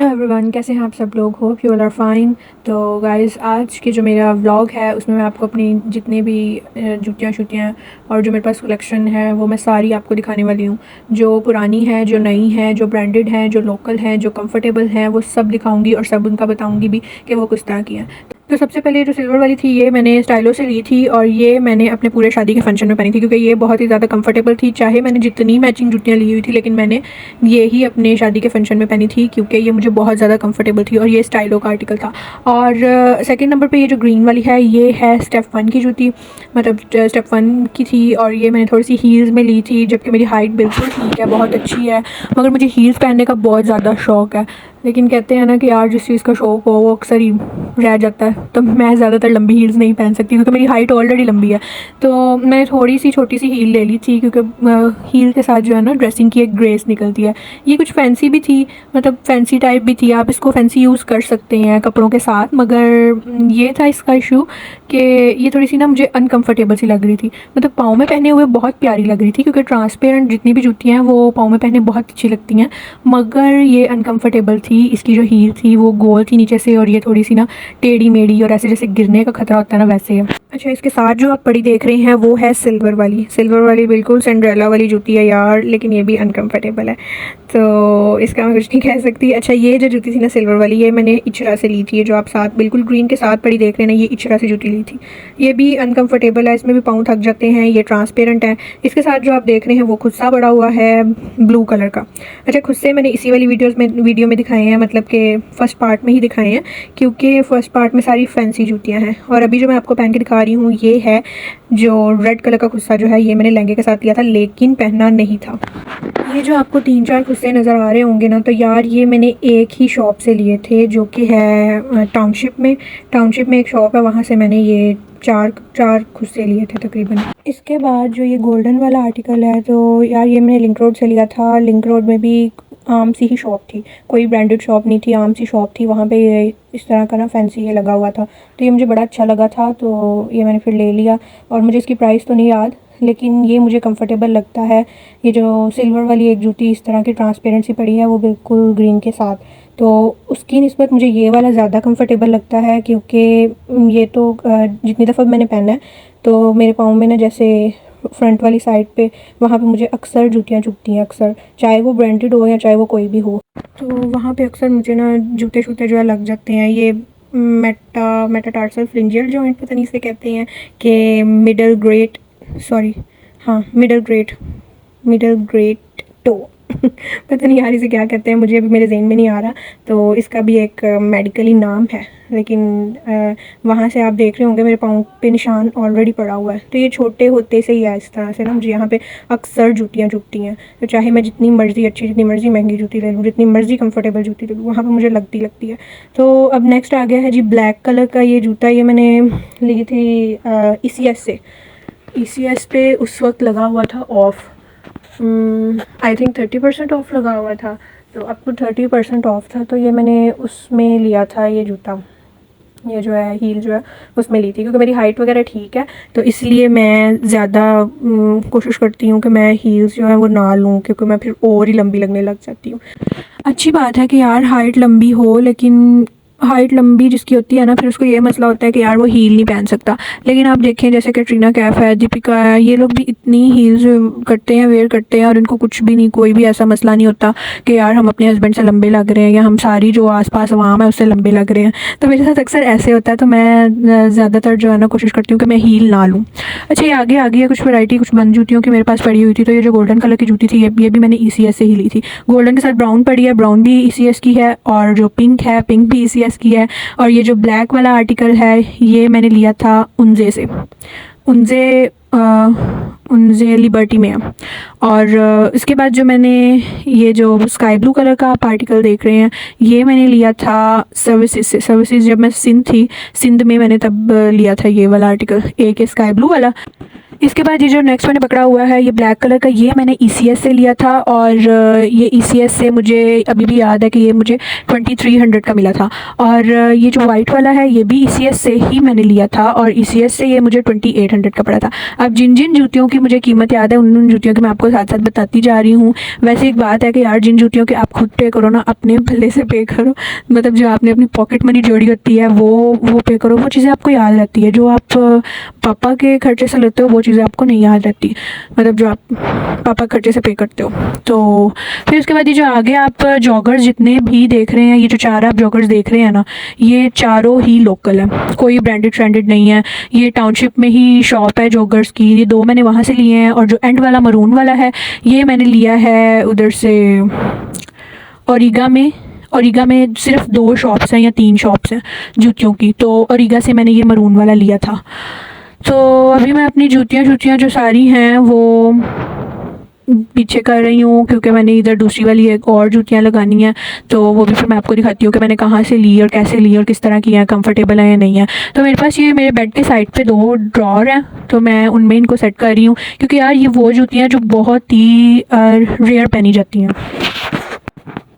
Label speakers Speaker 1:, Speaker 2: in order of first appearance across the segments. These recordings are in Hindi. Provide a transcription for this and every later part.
Speaker 1: एवरीवन, कैसे हैं आप सब लोग। Hope you all are fine. तो गाइस, आज के जो मेरा व्लॉग है उसमें मैं आपको अपनी जितनी भी जूतियाँ और जो मेरे पास कलेक्शन है वो मैं सारी आपको दिखाने वाली हूँ। जो पुरानी है, जो नई है, जो ब्रांडेड हैं, जो लोकल हैं, जो कंफर्टेबल हैं, वो सब दिखाऊंगी और सब उनका बताऊंगी भी कि वो किस तरह की हैं। तो सबसे पहले जो सिल्वर वाली थी ये मैंने स्टाइलो से ली थी और ये मैंने अपने पूरे शादी के फंक्शन में पहनी थी क्योंकि ये बहुत ही ज़्यादा कंफर्टेबल थी। चाहे मैंने जितनी मैचिंग जुतियाँ ली हुई थी लेकिन मैंने ये ही अपने शादी के फंक्शन में पहनी थी क्योंकि ये मुझे बहुत ज़्यादा कंफर्टेबल थी और ये स्टाइलो का आर्टिकल था। और सेकंड नंबर पे ये जो ग्रीन वाली है ये है स्टेप 1 की जूती, मतलब स्टेप 1 की थी और ये मैंने थोड़ी सी हील्स में ली थी जबकि मेरी हाइट बिल्कुल ठीक है, बहुत अच्छी है, मगर मुझे हील्स पहनने का बहुत ज़्यादा शौक़ है। लेकिन कहते हैं ना कि यार जिस चीज़ का शौक़ हो वो अक्सर ही रह जाता है, तो मैं ज़्यादातर लंबी हील्स नहीं पहन सकती क्योंकि मेरी हाइट ऑलरेडी लंबी है। तो मैंने थोड़ी सी छोटी सी हील ले ली थी क्योंकि हील के साथ जो है ना ड्रेसिंग की एक ग्रेस निकलती है। ये कुछ फैंसी भी थी, मतलब फैंसी टाइप भी थी, आप इसको फैंसी यूज़ कर सकते हैं कपड़ों के साथ, मगर ये था इसका इशू कि ये थोड़ी सी ना मुझे अनकंफर्टेबल सी लग रही थी। मतलब पाँव में पहने हुए बहुत प्यारी लग रही थी क्योंकि ट्रांसपेरेंट जितनी भी जूतियाँ हैं वो पाँव में पहने बहुत अच्छी लगती हैं, मगर ये अनकंफर्टेबल थी। इसकी जो हील थी वो गोल थी नीचे से और ये थोड़ी सी ना टेढ़ी मेढ़ी और ऐसे जैसे गिरने का खतरा होता है ना वैसे है। अच्छा, इसके साथ जो आप पड़ी देख रहे हैं वो है सिल्वर वाली। सिल्वर वाली बिल्कुल सिंड्रेला वाली जूती है यार, लेकिन ये भी अनकंफर्टेबल है तो इसका मैं कुछ नहीं कह सकती। अच्छा, ये जो जूती थी ना सिल्वर वाली ये मैंने इचरा से ली थी। ये जो आप साथ बिल्कुल ग्रीन के साथ पड़ी देख रहे हैं ना, ये इचरा से जूती ली थी। ये भी अनकंफर्टेबल है, इसमें भी पाँव थक जाते हैं, ये ट्रांसपेरेंट है। इसके साथ जो आप देख रहे हैं वो खुस्सा बड़ा हुआ है ब्लू कलर का। अच्छा, खुस्से मैंने इसी वाली वीडियो में दिखाए हैं, मतलब कि फ़र्स्ट पार्ट में ही दिखाए हैं क्योंकि फ़र्स्ट पार्ट में सारी फैंसी जूतियाँ हैं और अभी जो मैं आपको पहन के दिखा रही हूँ ये है जो रेड कलर का खुस्सा जो है ये मैंने लहंगे के साथ लिया था लेकिन पहनना नहीं था। ये जो आपको 3-4 खुस्से नज़र आ रहे होंगे ना, तो यार ये मैंने एक ही शॉप से लिए थे जो कि है टाउनशिप में एक शॉप है, वहाँ से मैंने ये चार खुस्से लिए थे तकरीबन। इसके बाद जो ये गोल्डन वाला आर्टिकल है तो यार ये मैंने लिंक रोड से लिया था। लिंक रोड में भी आम सी ही शॉप थी, कोई ब्रांडेड शॉप नहीं थी, आम सी शॉप थी। वहाँ पे ये इस तरह का ना फैंसी ये लगा हुआ था तो ये मुझे बड़ा अच्छा लगा था तो ये मैंने फिर ले लिया। और मुझे इसकी प्राइस तो नहीं याद लेकिन ये मुझे कंफर्टेबल लगता है। ये जो सिल्वर वाली एक जूती इस तरह की ट्रांसपेरेंसी पड़ी है वो बिल्कुल ग्रीन के साथ, तो उसकी निस्बत मुझे ये वाला ज़्यादा कंफर्टेबल लगता है क्योंकि ये तो जितनी दफ़ा मैंने पहना है तो मेरे पाँव में ना जैसे फ्रंट वाली साइड पे वहाँ पे मुझे अक्सर जूतियाँ चुभती हैं, अक्सर, चाहे वो ब्रांडेड हो या चाहे वो कोई भी हो, तो वहाँ पे अक्सर मुझे ना जूते जो है लग जाते हैं। ये मेटाटार्सल फ्रिंजियल जॉइंट पता नहीं इसे कहते हैं कि मिडल ग्रेट टो पता नहीं यार इसे क्या कहते हैं, मुझे अभी मेरे ज़हन में नहीं आ रहा। तो इसका भी एक मेडिकली नाम है लेकिन वहाँ से आप देख रहे होंगे मेरे पाँव पे निशान ऑलरेडी पड़ा हुआ है। तो ये छोटे होते से ही है इस तरह से ना, मुझे यहाँ पे अक्सर जूतियाँ चुभती हैं। तो चाहे मैं जितनी मर्ज़ी अच्छी, जितनी मर्ज़ी महंगी जूती ले लूँ, जितनी मर्ज़ी कंफर्टेबल जूती ले लूँ, वहाँ पे मुझे लगती है। तो अब नेक्स्ट आ गया है जी ब्लैक कलर का ये जूता। ये मैंने ली थी ECS से। ECS पे उस वक्त लगा हुआ था ऑफ़, आई थिंक 30% ऑफ़ लगा हुआ था, तो अब तो 30% ऑफ़ था तो ये मैंने उसमें लिया था। ये जूता, ये जो है हील जो है उसमें ली थी क्योंकि मेरी हाइट वगैरह ठीक है तो इसलिए मैं ज़्यादा कोशिश करती हूँ कि मैं हील्स जो है वो ना लूँ क्योंकि मैं फिर और ही लंबी लगने लग जाती हूँ। अच्छी बात है कि यार हाइट लंबी हो, लेकिन हाइट लंबी जिसकी होती है ना फिर उसको ये मसला होता है कि यार वो हील नहीं पहन सकता। लेकिन आप देखें जैसे कैटरीना कैफ है, दीपिका है, ये लोग भी इतनी हील्स वेयर करते हैं और इनको कुछ भी नहीं, कोई भी ऐसा मसला नहीं होता कि यार हम अपने हस्बैंड से लंबे लग रहे हैं या हम सारी जो आसपास आवाम है उससे लंबे लग रहे हैं। तो मेरे साथ अक्सर ऐसे होता है तो मैं ज़्यादातर जो है ना कोशिश करती हूँ कि मैं हील ना लूँ। अच्छा, ये आगे है कुछ वैरायटी, कुछ बंद जूतियों की मेरे पास पड़ी हुई थी। तो ये जो गोल्डन कलर की जूती थी ये भी मैंने ECS से ही ली थी। गोल्डन के साथ ब्राउन पड़ी है, ब्राउन भी ECS की है, और जो पिंक है पिंक भी ECS की है। और ये जो ब्लैक वाला आर्टिकल है ये मैंने लिया था उनजे से। उनजे लिबर्टी में है। और इसके बाद जो मैंने ये जो स्काई ब्लू कलर का आप आर्टिकल देख रहे हैं ये मैंने लिया था सर्विसेज से। सर्विसेज जब मैं सिंध में मैंने तब लिया था ये वाला आर्टिकल, एक स्काई ब्लू वाला, इसके बाद ये जो नेक्स्ट मैंने पकड़ा हुआ है ये ब्लैक कलर का, ये मैंने ECS से लिया था और ये ECS से मुझे अभी भी याद है कि ये मुझे 2300 का मिला था। और ये जो वाइट वाला है ये भी ECS से ही मैंने लिया था और ECS से ये मुझे 2800 का पड़ा था। अब जिन जिन जूतियों की मुझे कीमत याद है उन जूतियों की मैं आपको साथ साथ बताती जा रही हूँ। वैसे एक बात है कि यार जिन जूतियों के आप खुद पे करो ना, अपने भले से पे करो, मतलब जो आपने अपनी पॉकेट मनी जोड़ी होती है वो पे करो, वो चीज़ें आपको याद रहती है। जो आप पापा के खर्चे से लेते हो वो चीज़ें आपको नहीं याद रहती, मतलब जो आप पापा खर्चे से पे करते हो। तो फिर उसके बाद ये जो आगे आप जॉगर्स जितने भी देख रहे हैं, ये जो 4 आप जॉगर्स देख रहे हैं ना, ये चारों ही लोकल है, कोई ब्रांडेड ट्रेंडेड नहीं है। ये टाउनशिप में ही शॉप है जॉगर्स की, ये 2 मैंने वहाँ से लिए हैं और जो एंड वाला मरून वाला है ये मैंने लिया है उधर से ओरिगा में सिर्फ 2 शॉप्स हैं या 3 शॉप्स हैं जूतियों की, तो ओरिगा से मैंने ये मरून वाला लिया था। तो अभी मैं अपनी जूतियाँ जो सारी हैं वो पीछे कर रही हूँ क्योंकि मैंने इधर दूसरी वाली एक और जूतियाँ लगानी हैं, तो वो भी फिर मैं आपको दिखाती हूँ कि मैंने कहाँ से ली और कैसे ली और किस तरह की है, कंफर्टेबल है या नहीं है। तो मेरे पास ये मेरे बेड के साइड पे 2 ड्रॉर हैं, तो मैं उनमें इनको सेट कर रही हूँ क्योंकि यार ये वो जूतियाँ जो बहुत ही रेयर पहनी जाती हैं।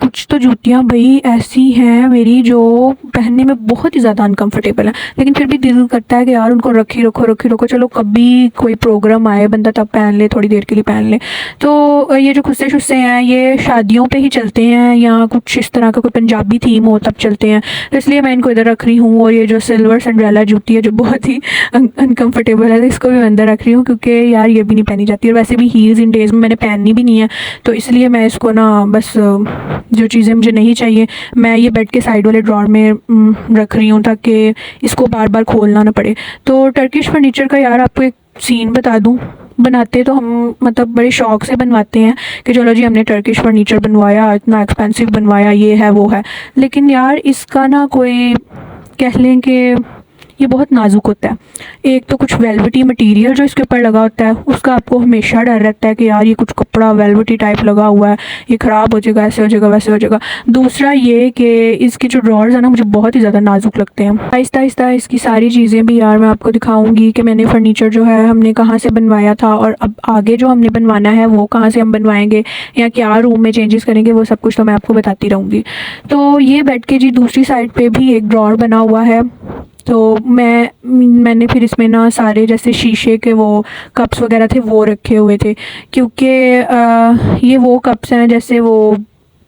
Speaker 1: कुछ तो जूतियाँ भाई ऐसी हैं मेरी जो पहनने में बहुत ही ज़्यादा अनकंफर्टेबल है, लेकिन फिर भी दिल करता है कि यार उनको रखी रखो, चलो कभी कोई प्रोग्राम आए बंदा तब पहन ले, थोड़ी देर के लिए पहन ले। तो ये जो खुस्से शुस्से हैं ये शादियों पे ही चलते हैं या कुछ इस तरह का कोई पंजाबी थीम हो तब चलते हैं, तो इसलिए मैं इनको इधर रख रही हूँ। और ये जो सिल्वर सैंडरेला जूती है जो बहुत ही अनकम्फर्टेबल है, इसको भी मैं अंदर रख रही हूँ क्योंकि यार ये भी नहीं पहनी जाती और वैसे भी हील्स इन डेज़ में मैंने पहननी भी नहीं है, तो इसलिए मैं इसको ना बस जो चीज़ें मुझे नहीं चाहिए मैं ये बेड के साइड वाले ड्रॉर में रख रही हूँ ताकि इसको बार बार खोलना ना पड़े। तो टर्किश फर्नीचर का यार आपको एक सीन बता दूँ, बनाते तो हम मतलब बड़े शौक़ से बनवाते हैं कि चलो जी हमने टर्किश फर्नीचर बनवाया, इतना एक्सपेंसिव बनवाया, ये है वो है, लेकिन यार इसका ना कोई कह लें कि ये बहुत नाजुक होता है। एक तो कुछ वेलवेटी मटेरियल जो इसके ऊपर लगा होता है उसका आपको हमेशा डर रहता है कि यार ये कुछ कपड़ा वेलवेटी टाइप लगा हुआ है, ये ख़राब हो जाएगा, ऐसे हो जाएगा, वैसे हो जाएगा। दूसरा ये कि इसके जो ड्रॉर्स हैं ना मुझे बहुत ही ज़्यादा नाजुक लगते हैं। आहिस्ता आहिस्ता इसकी सारी चीज़ें भी यार मैं आपको दिखाऊँगी कि मैंने फ़र्नीचर जो है हमने कहाँ से बनवाया था और अब आगे जो हमने बनवाना है वो कहाँ से हम बनवाएंगे या क्या रूम में चेंजेस करेंगे, वो सब कुछ तो मैं आपको बताती रहूँगी। तो ये बेड के जी दूसरी साइड पर भी एक ड्रॉर बना हुआ है, तो मैंने फिर इसमें ना सारे जैसे शीशे के वो कप्स वगैरह थे वो रखे हुए थे क्योंकि ये वो कप्स हैं जैसे वो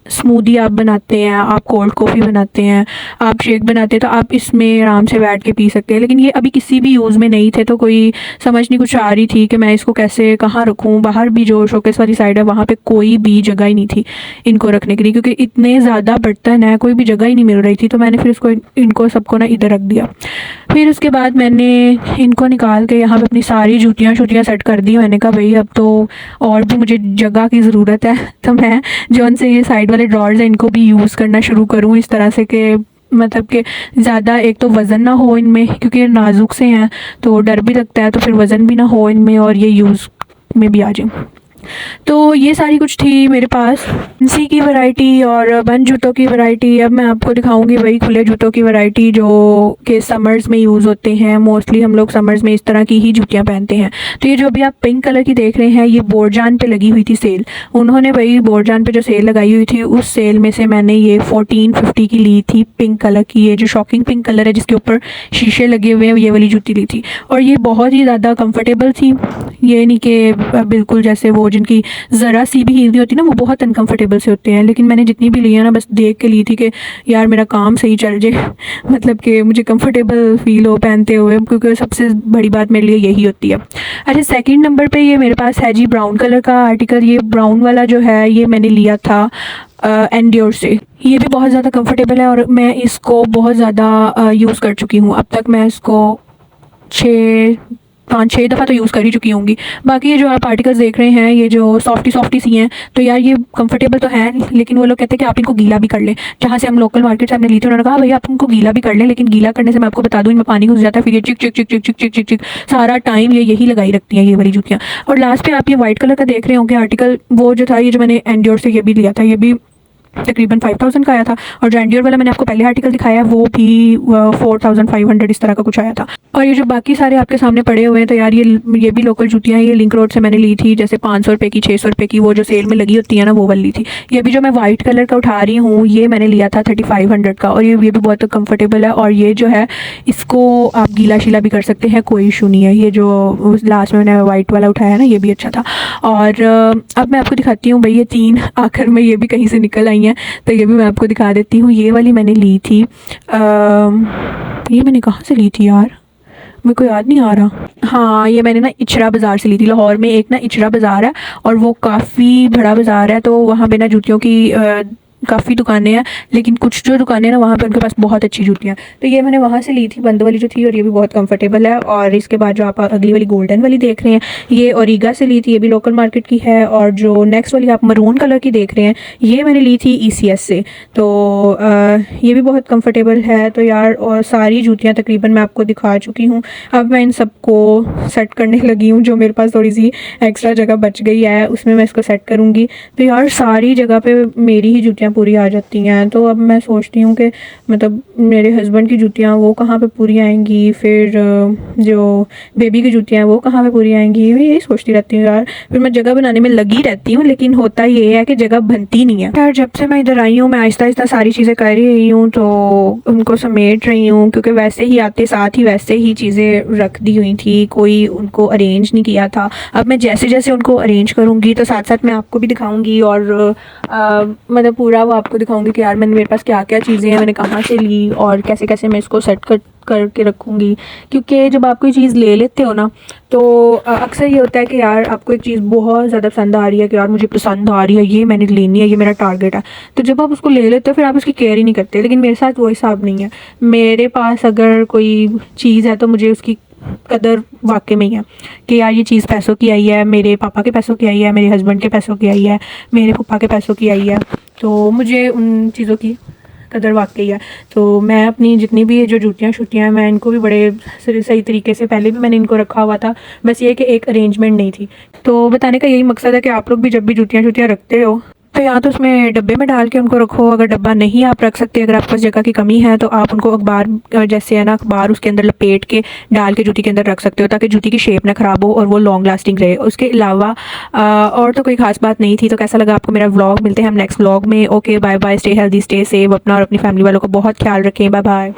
Speaker 1: स्मूदी आप बनाते हैं, आप कोल्ड कॉफ़ी बनाते हैं, आप शेक बनाते हैं, तो आप इसमें आराम से बैठ के पी सकते हैं। लेकिन ये अभी किसी भी यूज़ में नहीं थे तो कोई समझ नहीं कुछ आ रही थी कि मैं इसको कैसे कहाँ रखूँ। बाहर भी जो शोकेस वाली साइड है वहाँ पे कोई भी जगह ही नहीं थी इनको रखने के लिए क्योंकि इतने ज़्यादा बर्तन है, कोई भी जगह ही नहीं मिल रही थी। तो मैंने फिर इनको सबको ना इधर रख दिया। फिर उसके बाद मैंने इनको निकाल के यहाँ पर अपनी सारी जूतियाँ सेट कर दी। मैंने कहा भाई अब तो और भी मुझे जगह की ज़रूरत है, तो मैं जो उनसे ये साइड वाले ड्रॉर्स हैं इनको भी यूज़ करना शुरू करूँ इस तरह से कि मतलब कि ज़्यादा एक तो वज़न ना हो इनमें क्योंकि ये नाजुक से हैं तो डर भी लगता है, तो फिर वज़न भी ना हो इनमें और ये यूज़ में भी आ जाए। तो ये सारी कुछ थी मेरे पास फैंसी की वैरायटी और बंद जूतों की वैरायटी। अब मैं आपको दिखाऊंगी वही खुले जूतों की वैरायटी जो कि समर्स में यूज़ होते हैं। मोस्टली हम लोग समर्स में इस तरह की ही जूतियाँ पहनते हैं। तो ये जो अभी आप पिंक कलर की देख रहे हैं ये बोरजान पे लगी हुई थी सेल, उन्होंने वही बोरजान पे जो सेल लगाई हुई थी उस सेल में से मैंने ये 1450 की ली थी पिंक कलर की। ये जो शॉकिंग पिंक कलर है जिसके ऊपर शीशे लगे हुए हैं ये वाली जूती ली थी और ये बहुत ही ज़्यादा कम्फर्टेबल थी। ये नहीं कि बिल्कुल जैसे वो जिनकी ज़रा सी भी हील नहीं होती ना वो बहुत अनकंफर्टेबल से होते हैं, लेकिन मैंने जितनी भी ली है ना बस देख के ली थी कि यार मेरा काम सही चल जाए, मतलब कि मुझे कंफर्टेबल फील हो पहनते हुए, क्योंकि सबसे बड़ी बात मेरे लिए यही होती है। अच्छा, सेकंड नंबर पे ये मेरे पास है जी ब्राउन कलर का आर्टिकल। ये ब्राउन वाला जो है ये मैंने लिया था एंड्योर से। ये भी बहुत ज़्यादा कंफर्टेबल है और मैं इसको बहुत ज़्यादा यूज़ कर चुकी हूँ। अब तक मैं इसको 5-6 दफ़ा तो यूज़ कर ही चुकी होंगी। बाकी ये जो आप आर्टिकल्स देख रहे हैं ये जो सॉफ्टी सी हैं तो यार ये कंफर्टेबल तो हैं, लेकिन वो लोग कहते हैं कि आप इनको गीला भी कर लें। जहाँ से हम लोकल मार्केट से हमने ली थी उन्होंने कहा भैया आप इनको गीला भी कर लें, लेकिन गीला करने से मैं आपको बता दूँ इनमें पानी घुस जाता है, फिर ये चिक चिक चिक चिक चिक चिक चिक चिक सारा टाइम ये यही लगाई रखती हैं ये वाली जूतियाँ। और लास्ट पे आप ये वाइट कलर का देख रहे होंगे आर्टिकल, वो जो था ये जो मैंने एंड्योर से ये भी लिया था, ये भी तकरीबन 5000 का आया था। और जैंडियर वाला मैंने आपको पहले आर्टिकल दिखाया, वो भी 4500 इस तरह का कुछ आया था। और ये जो बाकी सारे आपके सामने पड़े हुए हैं, तो यार ये भी लोकल जूतियाँ हैं। ये लिंक रोड से मैंने ली थी, जैसे 500 रुपये की, 600 रुपये की, वो जो सेल में लगी होती है ना, वो वाली ली थी। ये भी जो मैं वाइट कलर का उठा रही हूँ, ये मैंने लिया था 3500 का, और ये भी बहुत कम्फर्टेबल है। और ये जो है, इसको आप गीला शीला भी कर सकते हैं, कोई इशू नहीं है। ये जो लास्ट में मैंने वाइट वाला उठाया ना, ये भी अच्छा था। और अब मैं आपको दिखाती हूँ भाई, ये 3 आखिर में ये भी कहीं से निकल आई हैं, तो ये भी मैं आपको दिखा देती हूँ। ये वाली मैंने ली थी, ये मैंने कहाँ से ली थी यार, मेरे को याद नहीं आ रहा। हाँ, ये मैंने ना इचरा बाज़ार से ली थी। लाहौर में एक ना इचरा बाज़ार है, और वो काफ़ी बड़ा बाज़ार है, तो वहाँ पे ना जूतियों की काफ़ी दुकानें हैं, लेकिन कुछ जो दुकानें हैं ना, वहाँ पे उनके पास बहुत अच्छी जूतियाँ। तो ये मैंने वहाँ से ली थी, बंद वाली जो थी, और ये भी बहुत कंफर्टेबल है। और इसके बाद जो आप अगली वाली गोल्डन वाली देख रहे हैं, ये ओरिगा से ली थी, ये भी लोकल मार्केट की है। और जो नेक्स्ट वाली आप मरून कलर की देख रहे हैं, ये मैंने ली थी ECS से। तो ये भी बहुत कम्फर्टेबल है। तो यार, और सारी जूतियाँ तकरीबन मैं आपको दिखा चुकी हूँ। अब मैं इन सबको सेट करने लगी हूँ। जो मेरे पास थोड़ी सी एक्स्ट्रा जगह बच गई है, उसमें मैं इसको सेट करूँगी। तो यार, सारी जगह पे मेरी ही जूतियाँ पूरी आ जाती हैं। तो अब मैं सोचती हूँ कि मतलब मेरे हस्बैंड की जूतियाँ वो कहाँ पे पूरी आएंगी, फिर जो बेबी की जूतियाँ वो कहाँ पे पूरी आएंगी, मैं यही सोचती रहती हूँ यार। फिर मैं जगह बनाने में लगी रहती हूँ, लेकिन होता ये है कि जगह बनती नहीं है। यार, जब से मैं इधर आई हूँ, मैं आहिस्ता आहिस्ता सारी चीज़ें कर ही रही हूँ, तो उनको समेट रही हूँ, क्योंकि वैसे ही आते साथ ही वैसे ही चीज़ें रख दी हुई थी, कोई उनको अरेंज नहीं किया था। अब मैं जैसे जैसे उनको अरेंज करूँगी, तो साथ साथ मैं आपको भी दिखाऊँगी, और मतलब पूरा वो आपको दिखाऊंगी कि यार मेरे पास क्या क्या चीज़ें हैं, मैंने कहाँ से ली, और कैसे कैसे मैं इसको सेट करके रखूँगी। क्योंकि जब आप कोई चीज़ ले लेते हो ना, तो अक्सर ये होता है कि यार आपको एक चीज़ बहुत ज़्यादा पसंद आ रही है, कि यार मुझे पसंद आ रही है, ये मैंने लेनी है, ये मेरा टारगेट है। तो जब आप उसको ले लेते हो, फिर आप उसकी केयर ही नहीं करते। लेकिन मेरे साथ वो हिसाब नहीं है। मेरे पास अगर कोई चीज़ है, तो मुझे उसकी कदर वाकई में ही है, कि यार ये चीज़ पैसों की आई है, मेरे पापा के पैसों की आई है, मेरे हस्बैंड के पैसों की आई है, मेरे पापा के पैसों की आई है। तो मुझे उन चीज़ों की कदर वाकई है। तो मैं अपनी जितनी भी जो जूतियाँ शूतियाँ हैं, मैं इनको भी बड़े सही तरीके से, पहले भी मैंने इनको रखा हुआ था, बस ये कि एक अरेंजमेंट नहीं थी। तो बताने का यही मकसद है कि आप लोग भी जब भी जूतियाँ शूतियाँ रखते हो, तो या तो उसमें डब्बे में डाल के उनको रखो। अगर डब्बा नहीं आप रख सकते, अगर आपके पास जगह की कमी है, तो आप उनको अखबार, जैसे है ना, अखबार उसके अंदर लपेट के डाल के जूती के अंदर रख सकते हो, ताकि जूती की शेप ना ख़राब हो और वो लॉन्ग लास्टिंग रहे। उसके अलावा और तो कोई खास बात नहीं थी। तो कैसा लगा आपको मेरा व्लॉग? मिलते हैं हम नेक्स्ट व्लॉग में। Okay, bye bye, stay healthy, stay safe, अपना और अपनी फैमिली वालों को बहुत ख्याल रखें। Bye bye.